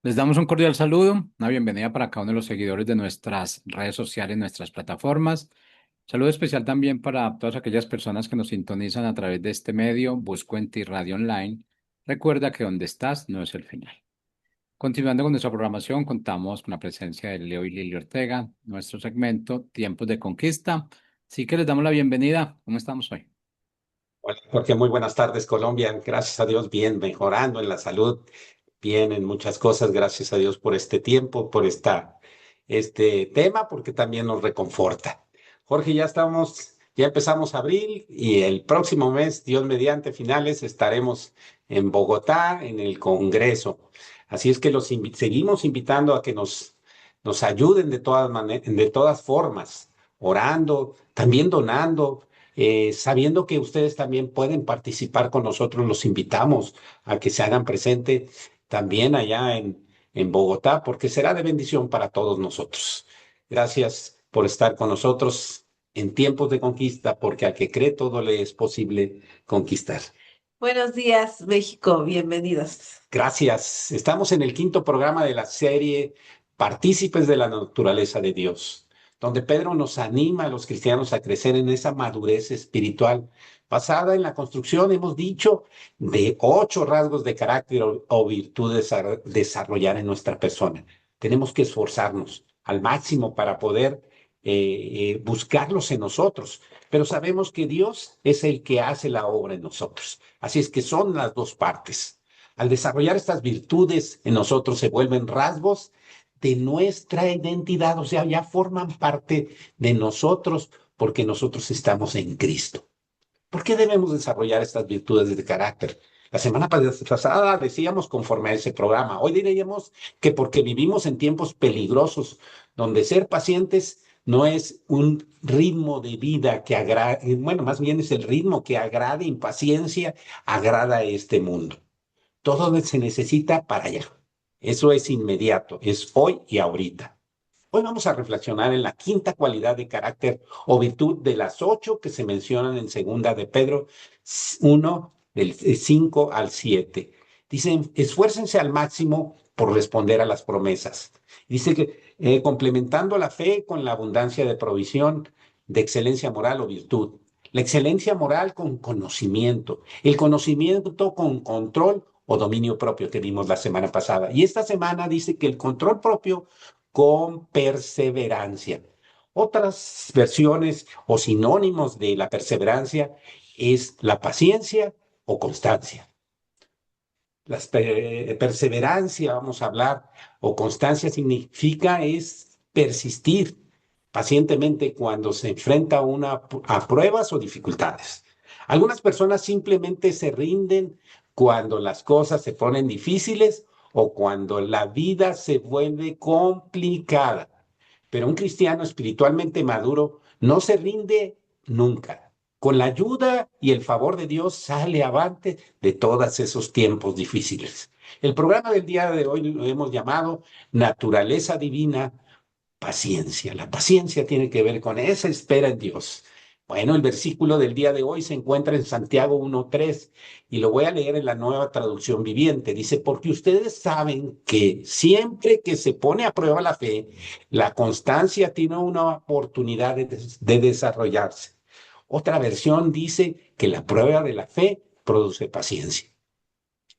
Les damos un cordial saludo, una bienvenida para cada uno de los seguidores de nuestras redes sociales, nuestras plataformas. Saludo especial también para todas aquellas personas que nos sintonizan a través de este medio, Busco en Ti Radio Online. Recuerda que donde estás no es el final. Continuando con nuestra programación, contamos con la presencia de Leo y Lili Ortega, nuestro segmento Tiempos de Conquista. Así que les damos la bienvenida. ¿Cómo estamos hoy? Hola, Jorge, muy buenas tardes, Colombia. Gracias a Dios, bien, mejorando en la salud, bien en muchas cosas. Gracias a Dios por este tiempo, por este tema, porque también nos reconforta. Jorge, ya empezamos abril y el próximo mes, Dios mediante finales, estaremos en Bogotá, en el Congreso. Así es que seguimos invitando a que nos ayuden de todas formas, orando, también donando. Sabiendo que ustedes también pueden participar con nosotros, los invitamos a que se hagan presente también allá en Bogotá, porque será de bendición para todos nosotros. Gracias por estar con nosotros en tiempos de conquista, porque al que cree todo le es posible conquistar. Buenos días, México, bienvenidos. Gracias. Estamos en el quinto programa de la serie Partícipes de la Naturaleza de Dios, donde Pedro nos anima a los cristianos a crecer en esa madurez espiritual basada en la construcción, hemos dicho, de 8 rasgos de carácter o virtudes a desarrollar en nuestra persona. Tenemos que esforzarnos al máximo para poder buscarlos en nosotros, pero sabemos que Dios es el que hace la obra en nosotros. Así es que son las dos partes. Al desarrollar estas virtudes en nosotros se vuelven rasgos de nuestra identidad, o sea, ya forman parte de nosotros porque nosotros estamos en Cristo. ¿Por qué debemos desarrollar estas virtudes de carácter? La semana pasada decíamos conforme a ese programa, hoy diríamos que porque vivimos en tiempos peligrosos, donde ser pacientes no es un ritmo de vida que agrade, bueno, más bien es el ritmo que agrade, impaciencia, agrada a este mundo. Todo se necesita para allá. Eso es inmediato, es hoy y ahorita. Hoy vamos a reflexionar en la quinta cualidad de carácter o virtud de las 8 que se mencionan en segunda de Pedro 1, del 5 al 7. Dicen, esfuércense al máximo por responder a las promesas. Dice que complementando la fe con la abundancia de provisión, de excelencia moral o virtud. La excelencia moral con conocimiento, el conocimiento con control o dominio propio que vimos la semana pasada. Y esta semana dice que el control propio con perseverancia. Otras versiones o sinónimos de la perseverancia es la paciencia o constancia. Perseverancia, vamos a hablar, o constancia significa es persistir pacientemente cuando se enfrenta a pruebas o dificultades. Algunas personas simplemente se rinden cuando las cosas se ponen difíciles o cuando la vida se vuelve complicada. Pero un cristiano espiritualmente maduro no se rinde nunca. Con la ayuda y el favor de Dios sale avante de todos esos tiempos difíciles. El programa del día de hoy lo hemos llamado Naturaleza Divina, Paciencia. La paciencia tiene que ver con esa espera en Dios. Bueno, el versículo del día de hoy se encuentra en Santiago 1:3 y lo voy a leer en la Nueva Traducción Viviente. Dice, porque ustedes saben que siempre que se pone a prueba la fe, la constancia tiene una oportunidad de desarrollarse. Otra versión dice que la prueba de la fe produce paciencia.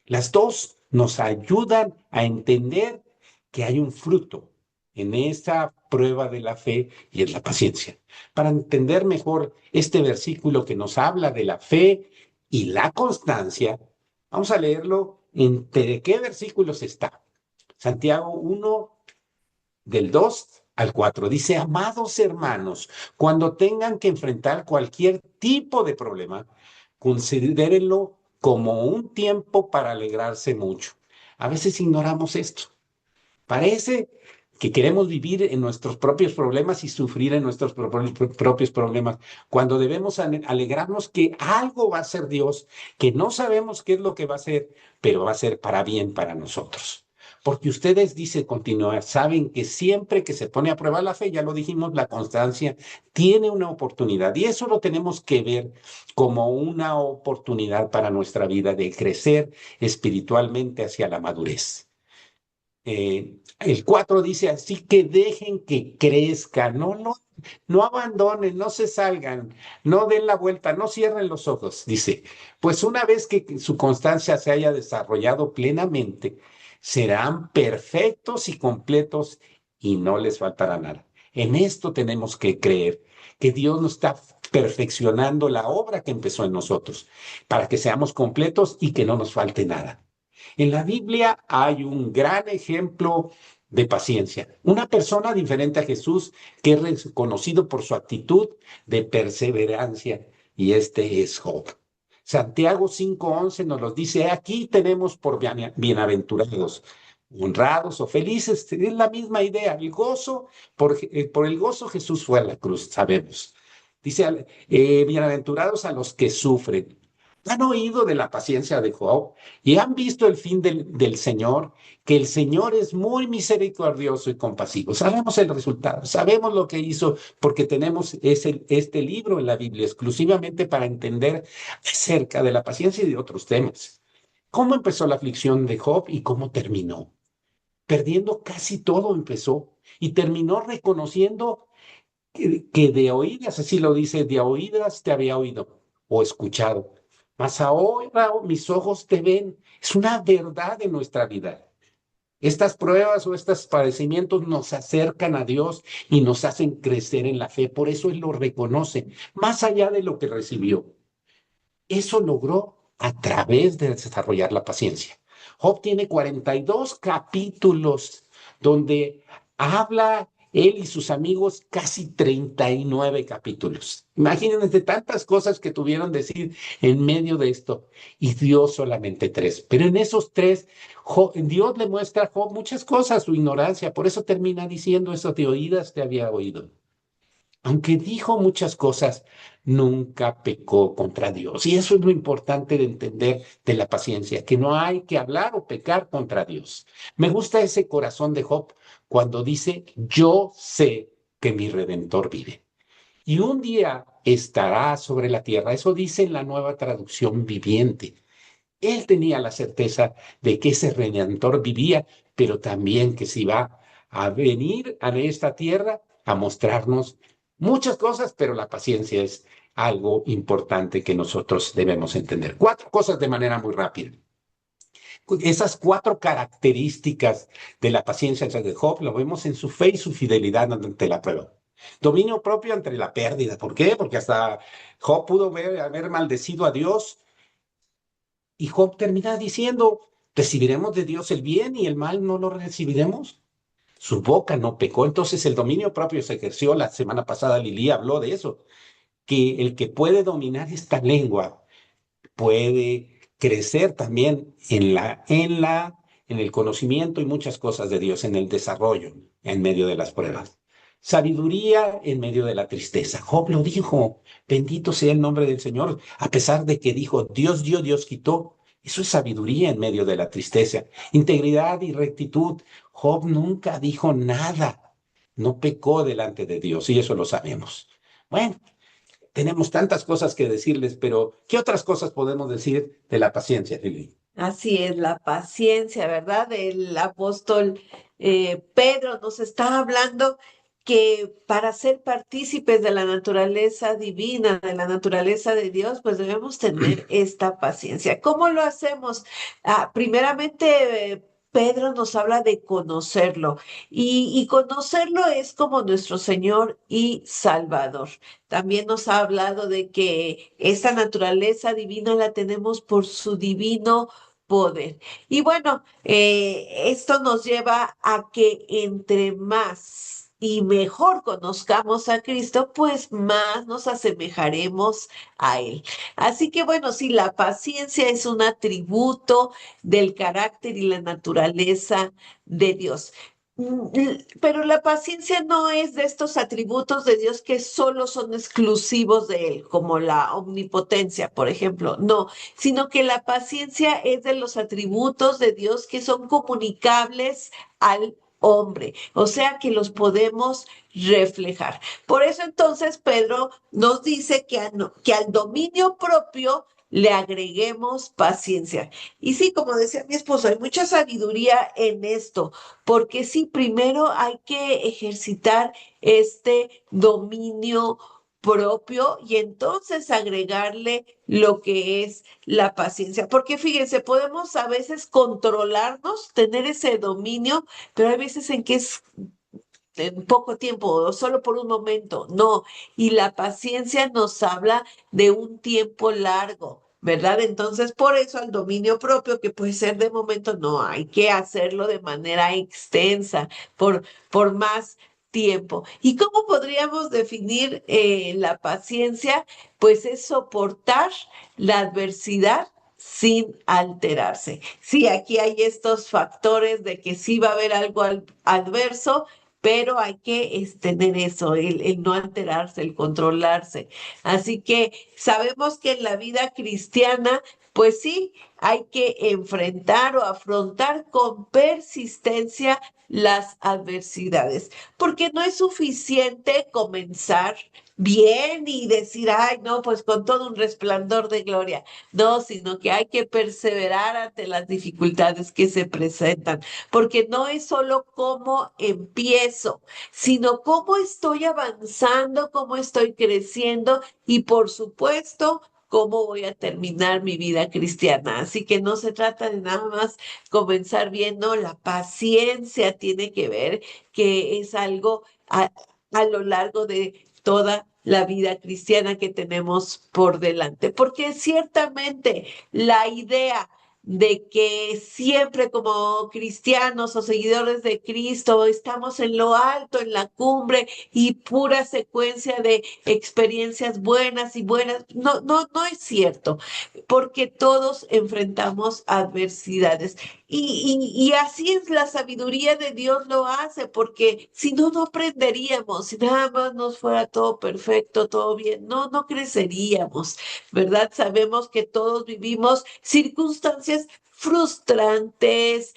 Las dos nos ayudan a entender que hay un fruto en esta prueba de la fe y es la paciencia. Para entender mejor este versículo que nos habla de la fe y la constancia, vamos a leerlo entre qué versículos está. Santiago 1 del 2 al 4 dice, amados hermanos, cuando tengan que enfrentar cualquier tipo de problema, considérenlo como un tiempo para alegrarse mucho. A veces ignoramos esto. Parece que queremos vivir en nuestros propios problemas y sufrir en nuestros propios problemas, cuando debemos alegrarnos que algo va a ser Dios, que no sabemos qué es lo que va a ser, pero va a ser para bien para nosotros. Porque ustedes, dice continuar, saben que siempre que se pone a prueba la fe, ya lo dijimos, la constancia tiene una oportunidad y eso lo tenemos que ver como una oportunidad para nuestra vida de crecer espiritualmente hacia la madurez. El 4 dice, así que dejen que crezca, no abandonen, no se salgan, no den la vuelta, no cierren los ojos. Dice, pues una vez que su constancia se haya desarrollado plenamente, serán perfectos y completos y no les faltará nada. En esto tenemos que creer que Dios nos está perfeccionando la obra que empezó en nosotros, para que seamos completos y que no nos falte nada. En la Biblia hay un gran ejemplo de paciencia. Una persona diferente a Jesús que es reconocido por su actitud de perseverancia, y este es Job. Santiago 5:11 nos lo dice, aquí tenemos por bienaventurados, honrados o felices, es la misma idea, el gozo, por el gozo Jesús fue a la cruz, sabemos. Dice, bienaventurados a los que sufren. ¿Han oído de la paciencia de Job y han visto el fin del Señor? Que el Señor es muy misericordioso y compasivo. Sabemos el resultado, sabemos lo que hizo porque tenemos este libro en la Biblia exclusivamente para entender acerca de la paciencia y de otros temas. ¿Cómo empezó la aflicción de Job y cómo terminó? Perdiendo casi todo empezó y terminó reconociendo que de oídas, así lo dice, de oídas te había oído o escuchado, mas ahora mis ojos te ven. Es una verdad en nuestra vida. Estas pruebas o estos padecimientos nos acercan a Dios y nos hacen crecer en la fe. Por eso Él lo reconoce, más allá de lo que recibió. Eso logró a través de desarrollar la paciencia. Job tiene 42 capítulos donde habla él y sus amigos casi 39 capítulos. Imagínense tantas cosas que tuvieron que decir en medio de esto y Dios solamente tres. Pero en esos tres, Dios le muestra a Job muchas cosas, su ignorancia. Por eso termina diciendo eso de oídas te había oído. Aunque dijo muchas cosas, nunca pecó contra Dios. Y eso es lo importante de entender de la paciencia, que no hay que hablar o pecar contra Dios. Me gusta ese corazón de Job cuando dice, yo sé que mi Redentor vive. Y un día estará sobre la tierra. Eso dice en la Nueva Traducción Viviente. Él tenía la certeza de que ese Redentor vivía, pero también que se iba a venir a esta tierra a mostrarnos muchas cosas, pero la paciencia es algo importante que nosotros debemos entender. Cuatro cosas de manera muy rápida. Esas cuatro características de la paciencia de Job lo vemos en su fe y su fidelidad ante la prueba. Dominio propio ante la pérdida. ¿Por qué? Porque hasta Job pudo haber maldecido a Dios y Job termina diciendo, ¿recibiremos de Dios el bien y el mal no lo recibiremos? Su boca no pecó, entonces el dominio propio se ejerció. La semana pasada Lili habló de eso, que el que puede dominar esta lengua puede crecer también en el conocimiento y muchas cosas de Dios, en el desarrollo, en medio de las pruebas. Sabiduría en medio de la tristeza. Job lo dijo, bendito sea el nombre del Señor, a pesar de que dijo, Dios dio, Dios quitó. Eso es sabiduría en medio de la tristeza. Integridad y rectitud. Job nunca dijo nada, no pecó delante de Dios y eso lo sabemos. Bueno, tenemos tantas cosas que decirles, pero ¿qué otras cosas podemos decir de la paciencia, Lili? Así es, la paciencia, ¿verdad? El apóstol Pedro nos está hablando que para ser partícipes de la naturaleza divina, de la naturaleza de Dios, pues debemos tener esta paciencia. ¿Cómo lo hacemos? Primeramente, Pedro nos habla de conocerlo y conocerlo es como nuestro Señor y Salvador. También nos ha hablado de que esta naturaleza divina la tenemos por su divino poder. Y bueno, esto nos lleva a que entre más y mejor conozcamos a Cristo, pues más nos asemejaremos a Él. Así que bueno, si la paciencia es un atributo del carácter y la naturaleza de Dios. Pero la paciencia no es de estos atributos de Dios que solo son exclusivos de Él, como la omnipotencia, por ejemplo. No, sino que la paciencia es de los atributos de Dios que son comunicables al hombre, o sea que los podemos reflejar. Por eso entonces Pedro nos dice que al dominio propio le agreguemos paciencia. Y sí, como decía mi esposo, hay mucha sabiduría en esto, porque sí, primero hay que ejercitar este dominio propio y entonces agregarle lo que es la paciencia. Porque fíjense, podemos a veces controlarnos, tener ese dominio, pero hay veces en que es en poco tiempo o solo por un momento, no. Y la paciencia nos habla de un tiempo largo, ¿verdad? Entonces, por eso al dominio propio, que puede ser de momento, no, hay que hacerlo de manera extensa, por más tiempo. ¿Y cómo podríamos definir la paciencia? Pues es soportar la adversidad sin alterarse. Sí, aquí hay estos factores de que sí va a haber algo adverso, pero hay que tener eso, el no alterarse, el controlarse. Así que sabemos que en la vida cristiana, pues sí, hay que enfrentar o afrontar con persistencia las adversidades, porque no es suficiente comenzar bien y decir, ay, no, pues con todo un resplandor de gloria. No, sino que hay que perseverar ante las dificultades que se presentan, porque no es solo cómo empiezo, sino cómo estoy avanzando, cómo estoy creciendo y por supuesto, cómo voy a terminar mi vida cristiana. Así que no se trata de nada más comenzar bien, no, la paciencia tiene que ver que es algo a lo largo de toda la vida cristiana que tenemos por delante, porque ciertamente la idea de que siempre como cristianos o seguidores de Cristo estamos en lo alto, en la cumbre y pura secuencia de experiencias buenas y buenas. No, no, no es cierto, porque todos enfrentamos adversidades. Y así es la sabiduría de Dios lo hace, porque si no, no aprenderíamos, si nada más nos fuera todo perfecto, todo bien, no, no creceríamos. ¿Verdad? Sabemos que todos vivimos circunstancias frustrantes,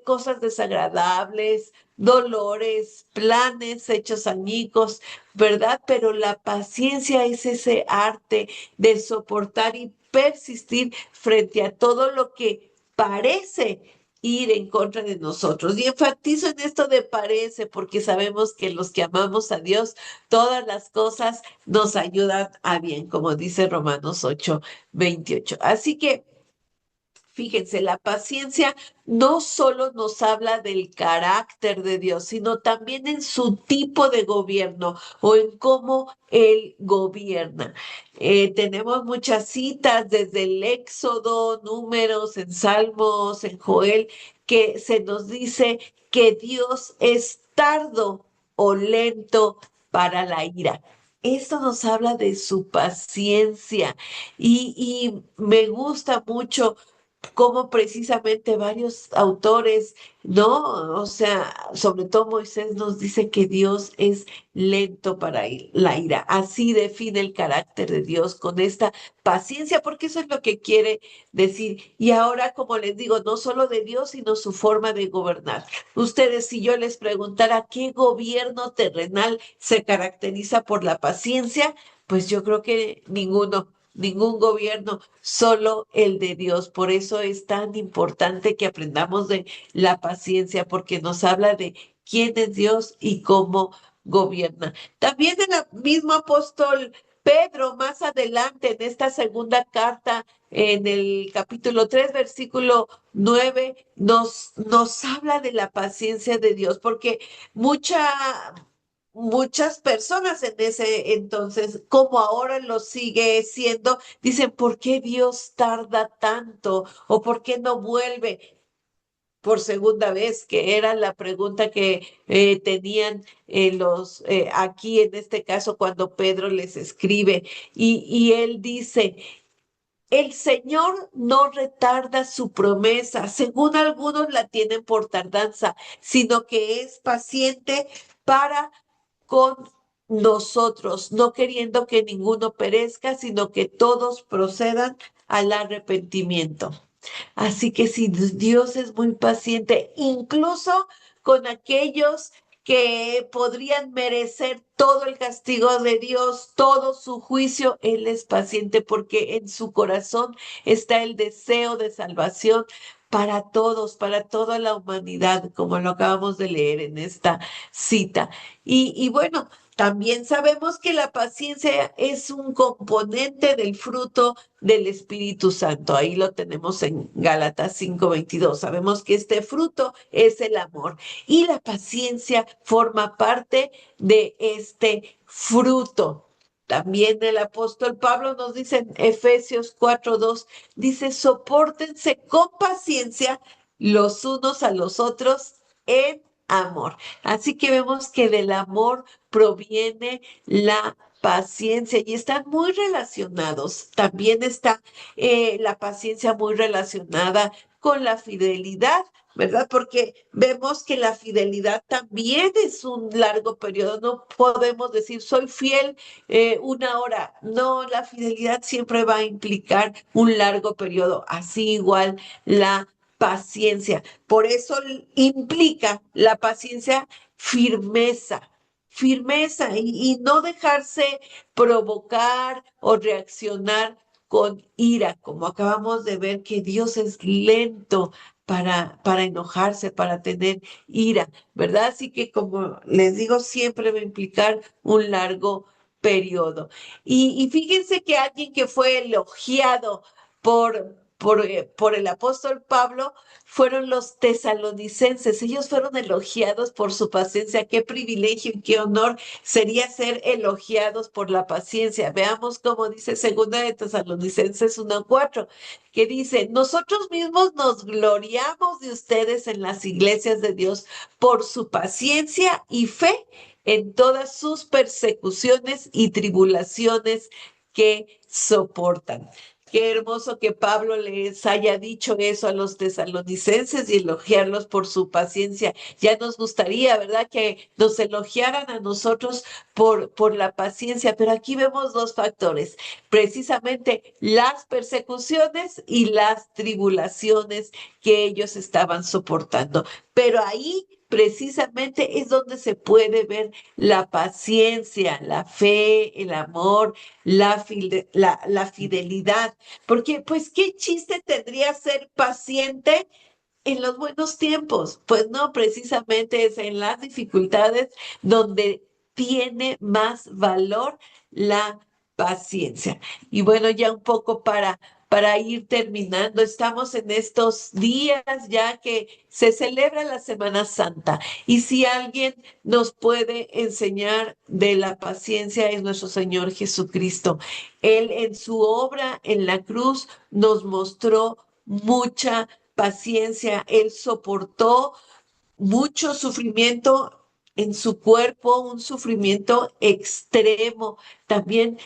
cosas desagradables, dolores, planes hechos añicos, ¿verdad? Pero la paciencia es ese arte de soportar y persistir frente a todo lo que parece ir en contra de nosotros. Y enfatizo en esto de parece, porque sabemos que los que amamos a Dios, todas las cosas nos ayudan a bien, como dice Romanos 8:28. Así que, fíjense, la paciencia no solo nos habla del carácter de Dios, sino también en su tipo de gobierno o en cómo Él gobierna. Tenemos muchas citas desde el Éxodo, Números, en Salmos, en Joel, que se nos dice que Dios es tardo o lento para la ira. Esto nos habla de su paciencia y me gusta mucho cómo precisamente varios autores, ¿no? O sea, sobre todo Moisés nos dice que Dios es lento para la ira. Así define el carácter de Dios con esta paciencia, porque eso es lo que quiere decir. Y ahora, como les digo, no solo de Dios, sino su forma de gobernar. Ustedes, si yo les preguntara qué gobierno terrenal se caracteriza por la paciencia, pues yo creo que ninguno. Ningún gobierno, solo el de Dios. Por eso es tan importante que aprendamos de la paciencia, porque nos habla de quién es Dios y cómo gobierna. También el mismo apóstol Pedro, más adelante en esta segunda carta, en el capítulo 3 versículo 9 nos habla de la paciencia de Dios, porque muchas personas en ese entonces, como ahora lo sigue siendo, dicen, ¿por qué Dios tarda tanto? ¿O por qué no vuelve por segunda vez? Que era la pregunta que tenían aquí en este caso cuando Pedro les escribe. Y él dice, el Señor no retarda su promesa, según algunos la tienen por tardanza, sino que es paciente para con nosotros, no queriendo que ninguno perezca, sino que todos procedan al arrepentimiento. Así que si Dios es muy paciente, incluso con aquellos que podrían merecer todo el castigo de Dios, todo su juicio. Él es paciente porque en su corazón está el deseo de salvación para todos, para toda la humanidad, como lo acabamos de leer en esta cita. Y bueno, también sabemos que la paciencia es un componente del fruto del Espíritu Santo. Ahí lo tenemos en Gálatas 5:22. Sabemos que este fruto es el amor y la paciencia forma parte de este fruto. También el apóstol Pablo nos dice en Efesios 4:2, dice, sopórtense con paciencia los unos a los otros en amor. Así que vemos que del amor proviene la paciencia y están muy relacionados. También está la paciencia muy relacionada con la fidelidad, ¿verdad? Porque vemos que la fidelidad también es un largo periodo. No podemos decir, soy fiel una hora. No, la fidelidad siempre va a implicar un largo periodo. Así igual la paciencia. Por eso implica la paciencia firmeza, firmeza y no dejarse provocar o reaccionar con ira, como acabamos de ver que Dios es lento para enojarse, para tener ira, ¿verdad? Así que como les digo, siempre va a implicar un largo periodo. Y fíjense que alguien que fue elogiado por el apóstol Pablo fueron los tesalonicenses. Ellos fueron elogiados por su paciencia. Qué privilegio y qué honor sería ser elogiados por la paciencia. Veamos cómo dice segunda de Tesalonicenses 1:4, que dice, nosotros mismos nos gloriamos de ustedes en las iglesias de Dios por su paciencia y fe en todas sus persecuciones y tribulaciones que soportan. Qué hermoso que Pablo les haya dicho eso a los tesalonicenses y elogiarlos por su paciencia. Ya nos gustaría, ¿verdad?, que nos elogiaran a nosotros por la paciencia, pero aquí vemos dos factores, precisamente las persecuciones y las tribulaciones que ellos estaban soportando. Pero ahí precisamente es donde se puede ver la paciencia, la fe, el amor, la fidelidad. Porque, pues, ¿qué chiste tendría ser paciente en los buenos tiempos? Pues no, precisamente es en las dificultades donde tiene más valor la paciencia. Y bueno, ya un poco para ir terminando, estamos en estos días ya que se celebra la Semana Santa. Y si alguien nos puede enseñar de la paciencia es nuestro Señor Jesucristo. Él en su obra en la cruz nos mostró mucha paciencia. Él soportó mucho sufrimiento en su cuerpo, un sufrimiento extremo. También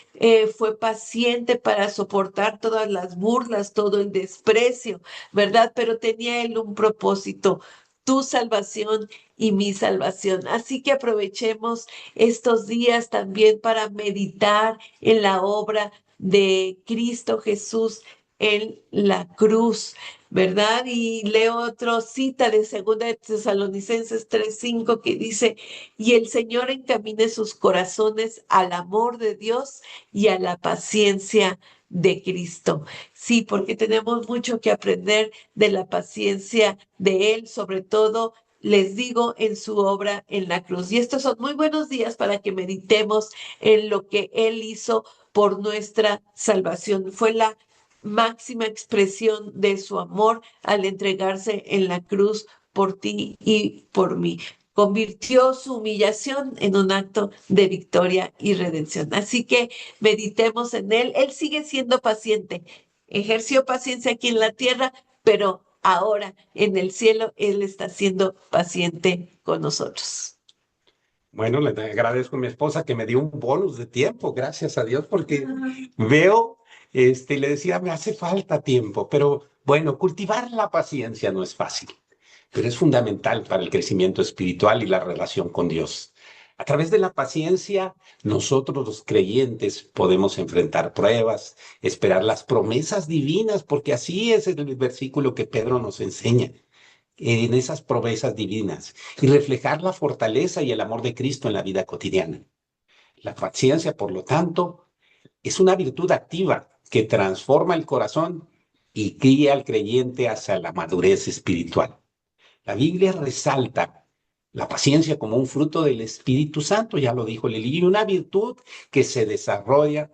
fue paciente para soportar todas las burlas, todo el desprecio, ¿verdad? Pero tenía él un propósito, tu salvación y mi salvación. Así que aprovechemos estos días también para meditar en la obra de Cristo Jesús en la cruz, ¿verdad? Y leo otra cita de segunda de Tesalonicenses 3:5 que dice, y el Señor encamine sus corazones al amor de Dios y a la paciencia de Cristo. Sí, porque tenemos mucho que aprender de la paciencia de Él, sobre todo, les digo, en su obra en la cruz. Y estos son muy buenos días para que meditemos en lo que Él hizo por nuestra salvación. Fue la máxima expresión de su amor al entregarse en la cruz por ti y por mí. Convirtió su humillación en un acto de victoria y redención. Así que meditemos en él. Él sigue siendo paciente. Ejerció paciencia aquí en la tierra, pero ahora en el cielo Él está siendo paciente con nosotros. Bueno, le agradezco a mi esposa que me dio un bonus de tiempo, gracias a Dios, porque veo, le decía, me hace falta tiempo, pero bueno, cultivar la paciencia no es fácil, pero es fundamental para el crecimiento espiritual y la relación con Dios. A través de la paciencia, nosotros los creyentes podemos enfrentar pruebas, esperar las promesas divinas, porque así es el versículo que Pedro nos enseña. en esas promesas divinas y reflejar la fortaleza y el amor de Cristo en la vida cotidiana. La paciencia, por lo tanto, es una virtud activa que transforma el corazón y guía al creyente hacia la madurez espiritual. La Biblia resalta la paciencia como un fruto del Espíritu Santo, ya lo dijo Lili, y una virtud que se desarrolla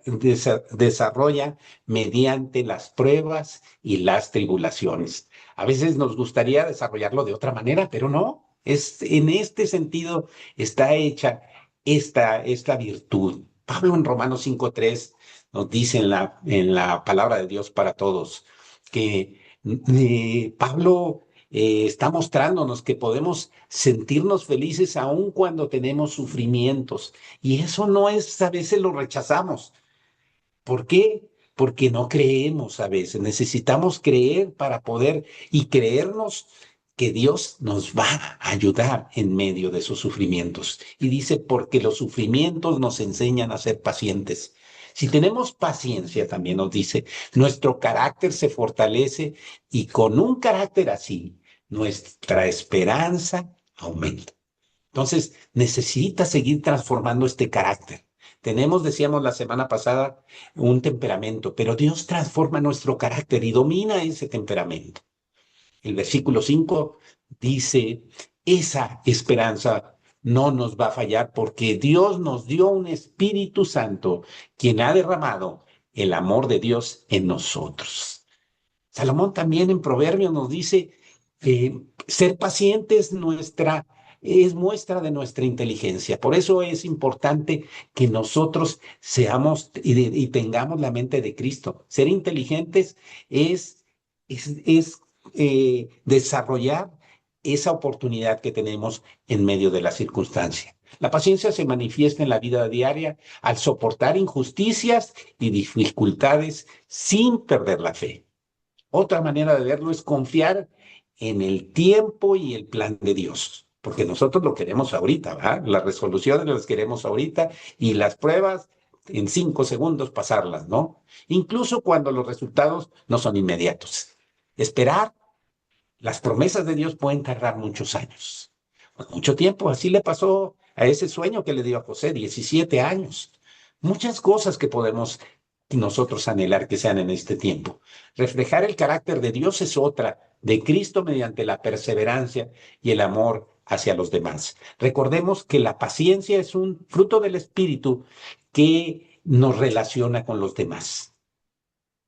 mediante las pruebas y las tribulaciones. A veces nos gustaría desarrollarlo de otra manera, pero no. En este sentido está hecha esta virtud. Pablo en Romanos 5:3 nos dice en la palabra de Dios para todos que Pablo está mostrándonos que podemos sentirnos felices aun cuando tenemos sufrimientos. Y eso no es, a veces lo rechazamos. ¿Por qué? Porque no creemos a veces. Necesitamos creer para poder y creernos que Dios nos va a ayudar en medio de esos sufrimientos. Y dice, porque los sufrimientos nos enseñan a ser pacientes. Si tenemos paciencia, también nos dice, nuestro carácter se fortalece y con un carácter así, nuestra esperanza aumenta. Entonces, necesita seguir transformando este carácter. Tenemos, decíamos la semana pasada, un temperamento, pero Dios transforma nuestro carácter y domina ese temperamento. El versículo 5 dice, esa esperanza no nos va a fallar porque Dios nos dio un Espíritu Santo, quien ha derramado el amor de Dios en nosotros. Salomón también en Proverbios nos dice, ser paciente es muestra de nuestra inteligencia. Por eso es importante que nosotros seamos y tengamos la mente de Cristo. Ser inteligentes es desarrollar esa oportunidad que tenemos en medio de la circunstancia. La paciencia se manifiesta en la vida diaria al soportar injusticias y dificultades sin perder la fe. Otra manera de verlo es confiar en el tiempo y el plan de Dios, porque nosotros lo queremos ahorita, ¿verdad? Las resoluciones las queremos ahorita y las pruebas en 5 segundos pasarlas, ¿no? Incluso cuando los resultados no son inmediatos. Esperar, las promesas de Dios pueden tardar muchos años, mucho tiempo. Así le pasó a ese sueño que le dio a José, 17 años. Muchas cosas que podemos nosotros anhelar que sean en este tiempo. Reflejar el carácter de Dios es otra, de Cristo mediante la perseverancia y el amor hacia los demás. Recordemos que la paciencia es un fruto del Espíritu que nos relaciona con los demás.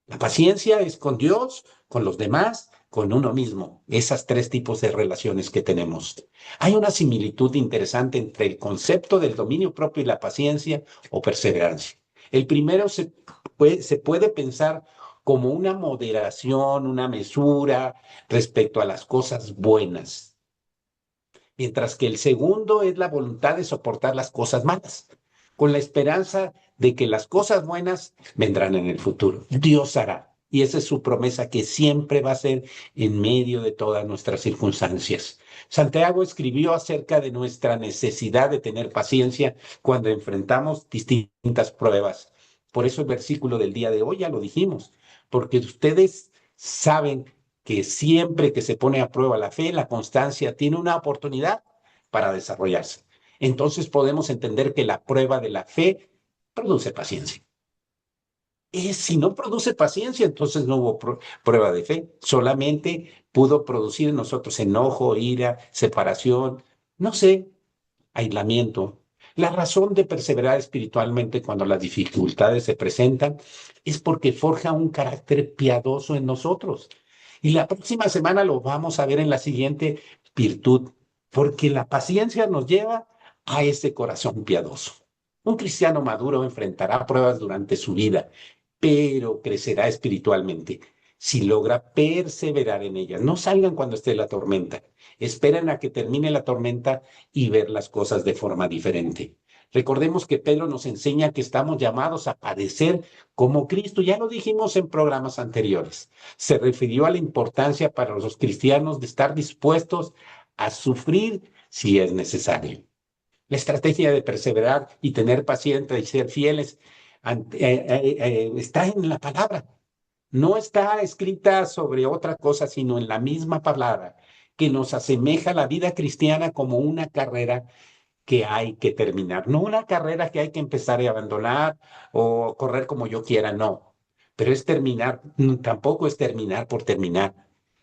La paciencia es con Dios, con los demás, con uno mismo. Esas 3 tipos de relaciones que tenemos. Hay una similitud interesante entre el concepto del dominio propio y la paciencia o perseverancia. El primero se puede pensar como una moderación, una mesura respecto a las cosas buenas, mientras que el segundo es la voluntad de soportar las cosas malas, con la esperanza de que las cosas buenas vendrán en el futuro. Dios hará. Y esa es su promesa que siempre va a ser en medio de todas nuestras circunstancias. Santiago escribió acerca de nuestra necesidad de tener paciencia cuando enfrentamos distintas pruebas. Por eso el versículo del día de hoy ya lo dijimos, porque ustedes saben que siempre que se pone a prueba la fe, la constancia tiene una oportunidad para desarrollarse. Entonces podemos entender que la prueba de la fe produce paciencia. Si no produce paciencia, entonces no hubo prueba de fe. Solamente pudo producir en nosotros enojo, ira, separación, no sé, aislamiento. La razón de perseverar espiritualmente cuando las dificultades se presentan es porque forja un carácter piadoso en nosotros. Y la próxima semana lo vamos a ver en la siguiente virtud, porque la paciencia nos lleva a ese corazón piadoso. Un cristiano maduro enfrentará pruebas durante su vida, pero crecerá espiritualmente si logra perseverar en ellas. No salgan cuando esté la tormenta. Esperen a que termine la tormenta y ver las cosas de forma diferente. Recordemos que Pedro nos enseña que estamos llamados a padecer como Cristo. Ya lo dijimos en programas anteriores. Se refirió a la importancia para los cristianos de estar dispuestos a sufrir si es necesario. La estrategia de perseverar y tener paciencia y ser fieles está en la palabra. No está escrita sobre otra cosa, sino en la misma palabra. que nos asemeja la vida cristiana como una carrera que hay que terminar, no una carrera que hay que empezar y abandonar o correr como yo quiera, no, pero es terminar, tampoco es terminar por terminar,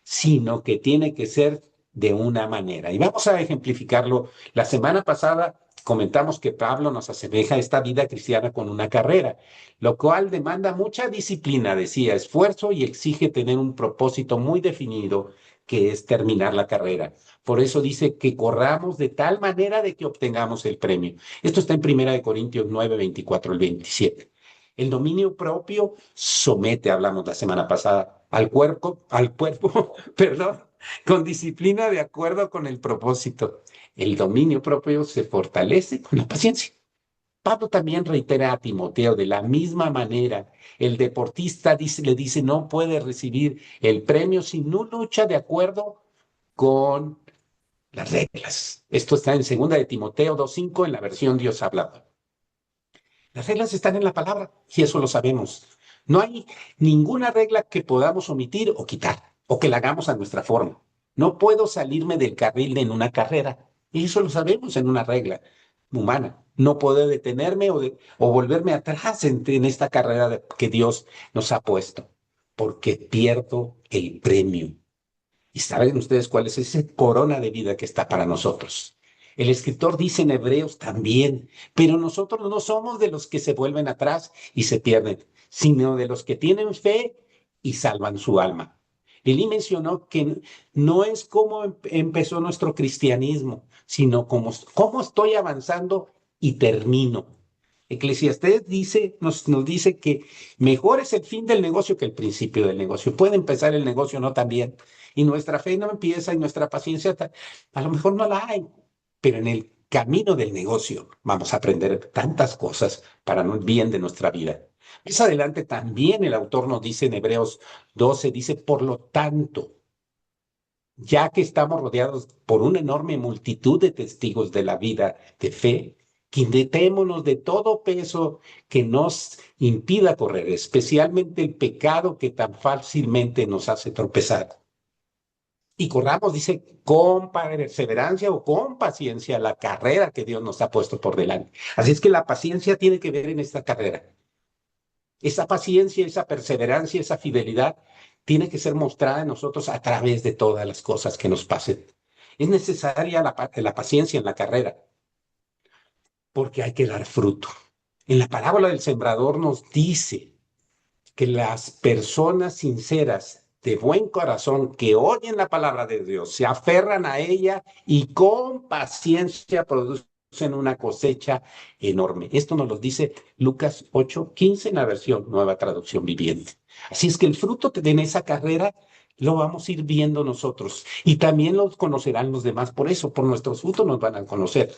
sino que tiene que ser de una manera. Y vamos a ejemplificarlo. La semana pasada comentamos que Pablo nos asemeja esta vida cristiana con una carrera, lo cual demanda mucha disciplina, decía, esfuerzo y exige tener un propósito muy definido, que es terminar la carrera. Por eso dice que corramos de tal manera de que obtengamos el premio. Esto está en 1 Corintios 9, 24 al 27. El dominio propio somete, hablamos la semana pasada, al cuerpo, perdón, con disciplina de acuerdo con el propósito. El dominio propio se fortalece con la paciencia. Pablo también reitera a Timoteo de la misma manera. El deportista le dice, no puede recibir el premio si no lucha de acuerdo con las reglas. Esto está en 2 Timoteo 2:5 en la versión Dios hablado. Las reglas están en la palabra y eso lo sabemos. No hay ninguna regla que podamos omitir o quitar o que la hagamos a nuestra forma. No puedo salirme del carril en una carrera. Y eso lo sabemos en una regla humana. No puedo detenerme o volverme atrás en esta carrera que Dios nos ha puesto, porque pierdo el premio. ¿Y saben ustedes cuál es esa corona de vida que está para nosotros? El escritor dice en Hebreos también, pero nosotros no somos de los que se vuelven atrás y se pierden, sino de los que tienen fe y salvan su alma. Lili mencionó que no es cómo empezó nuestro cristianismo, sino cómo estoy avanzando y termino. Eclesiastés nos dice que mejor es el fin del negocio que el principio del negocio. Puede empezar el negocio no tan bien, y nuestra fe no empieza y nuestra paciencia a lo mejor no la hay, pero en el camino del negocio vamos a aprender tantas cosas para el bien de nuestra vida. Más adelante también el autor nos dice en Hebreos 12, dice, por lo tanto, ya que estamos rodeados por una enorme multitud de testigos de la vida de fe, quitémonos de todo peso que nos impida correr, especialmente el pecado que tan fácilmente nos hace tropezar. Y corramos, dice, con perseverancia o con paciencia la carrera que Dios nos ha puesto por delante. Así es que la paciencia tiene que ver en esta carrera. Esa paciencia, esa perseverancia, esa fidelidad tiene que ser mostrada en nosotros a través de todas las cosas que nos pasen. Es necesaria la paciencia en la carrera porque hay que dar fruto. En la parábola del sembrador nos dice que las personas sinceras de buen corazón que oyen la palabra de Dios, se aferran a ella y con paciencia producen una cosecha enorme. Esto nos lo dice Lucas 8:15 en la versión Nueva Traducción Viviente. Así es que el fruto en esa carrera lo vamos a ir viendo nosotros y también los conocerán los demás. Por eso, por nuestros frutos nos van a conocer.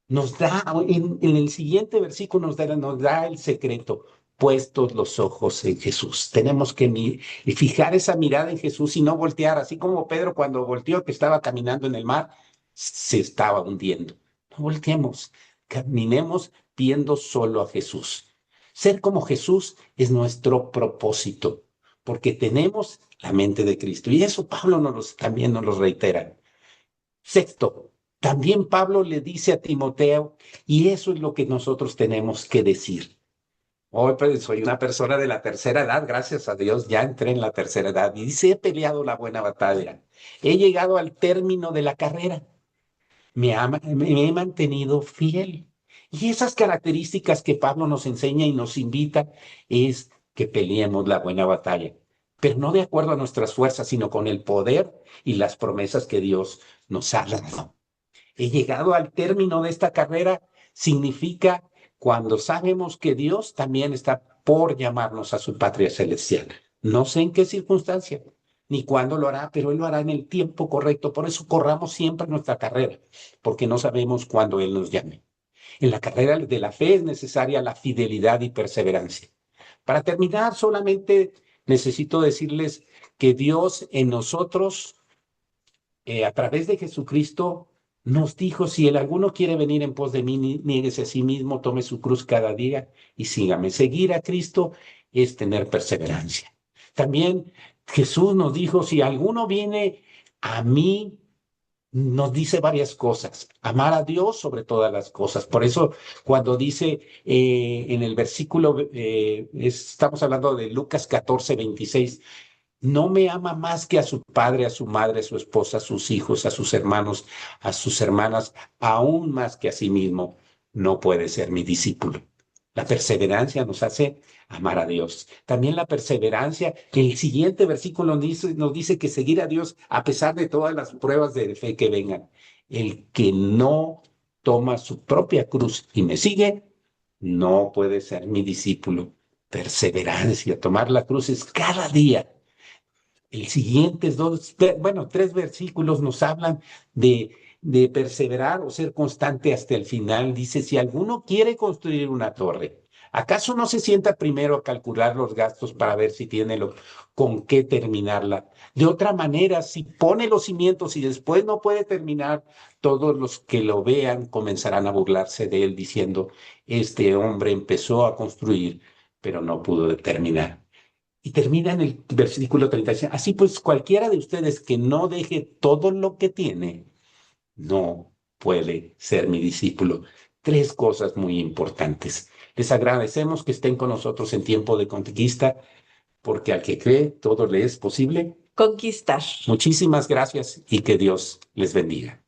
Nos da, en el siguiente versículo nos da el secreto, puestos los ojos en Jesús. Tenemos que y fijar esa mirada en Jesús y no voltear, así como Pedro cuando volteó que estaba caminando en el mar, se estaba hundiendo. No volteemos, caminemos viendo solo a Jesús. Ser como Jesús es nuestro propósito, porque tenemos la mente de Cristo. Y eso Pablo también nos lo reitera. Sexto, también Pablo le dice a Timoteo, y eso es lo que nosotros tenemos que decir. Hoy pues, soy una persona de la tercera edad, gracias a Dios, ya entré en la tercera edad y dice, he peleado la buena batalla, he llegado al término de la carrera, me he mantenido fiel. Y esas características que Pablo nos enseña y nos invita es que peleemos la buena batalla, pero no de acuerdo a nuestras fuerzas, sino con el poder y las promesas que Dios nos ha dado. He llegado al término de esta carrera significa cuando sabemos que Dios también está por llamarnos a su patria celestial. No sé en qué circunstancia ni cuándo lo hará, pero Él lo hará en el tiempo correcto. Por eso corramos siempre nuestra carrera, porque no sabemos cuándo Él nos llame. En la carrera de la fe es necesaria la fidelidad y perseverancia. Para terminar, solamente necesito decirles que Dios en nosotros a través de Jesucristo, nos dijo, si el alguno quiere venir en pos de mí, niéguese a sí mismo, tome su cruz cada día y sígame. Seguir a Cristo es tener perseverancia. También Jesús nos dijo, si alguno viene A mí nos dice varias cosas. Amar a Dios sobre todas las cosas. Por eso, cuando dice en el versículo, estamos hablando de Lucas 14:26, no me ama más que a su padre, a su madre, a su esposa, a sus hijos, a sus hermanos, a sus hermanas, aún más que a sí mismo, no puede ser mi discípulo. La perseverancia nos hace amar a Dios. También la perseverancia, el siguiente versículo nos dice que seguir a Dios a pesar de todas las pruebas de fe que vengan. El que no toma su propia cruz y me sigue, no puede ser mi discípulo. Perseverancia, tomar la cruz es cada día. El siguiente bueno, tres versículos nos hablan de perseverar o ser constante hasta el final. Dice, si alguno quiere construir una torre, ¿acaso no se sienta primero a calcular los gastos para ver si tiene con qué terminarla? De otra manera, si pone los cimientos y después no puede terminar, todos los que lo vean comenzarán a burlarse de él diciendo, este hombre empezó a construir, pero no pudo terminar. Y termina en el versículo 36. Así pues, cualquiera de ustedes que no deje todo lo que tiene, no puede ser mi discípulo. Tres cosas muy importantes. Les agradecemos que estén con nosotros en tiempo de conquista, porque al que cree, todo le es posible. Conquistar. Muchísimas gracias y que Dios les bendiga.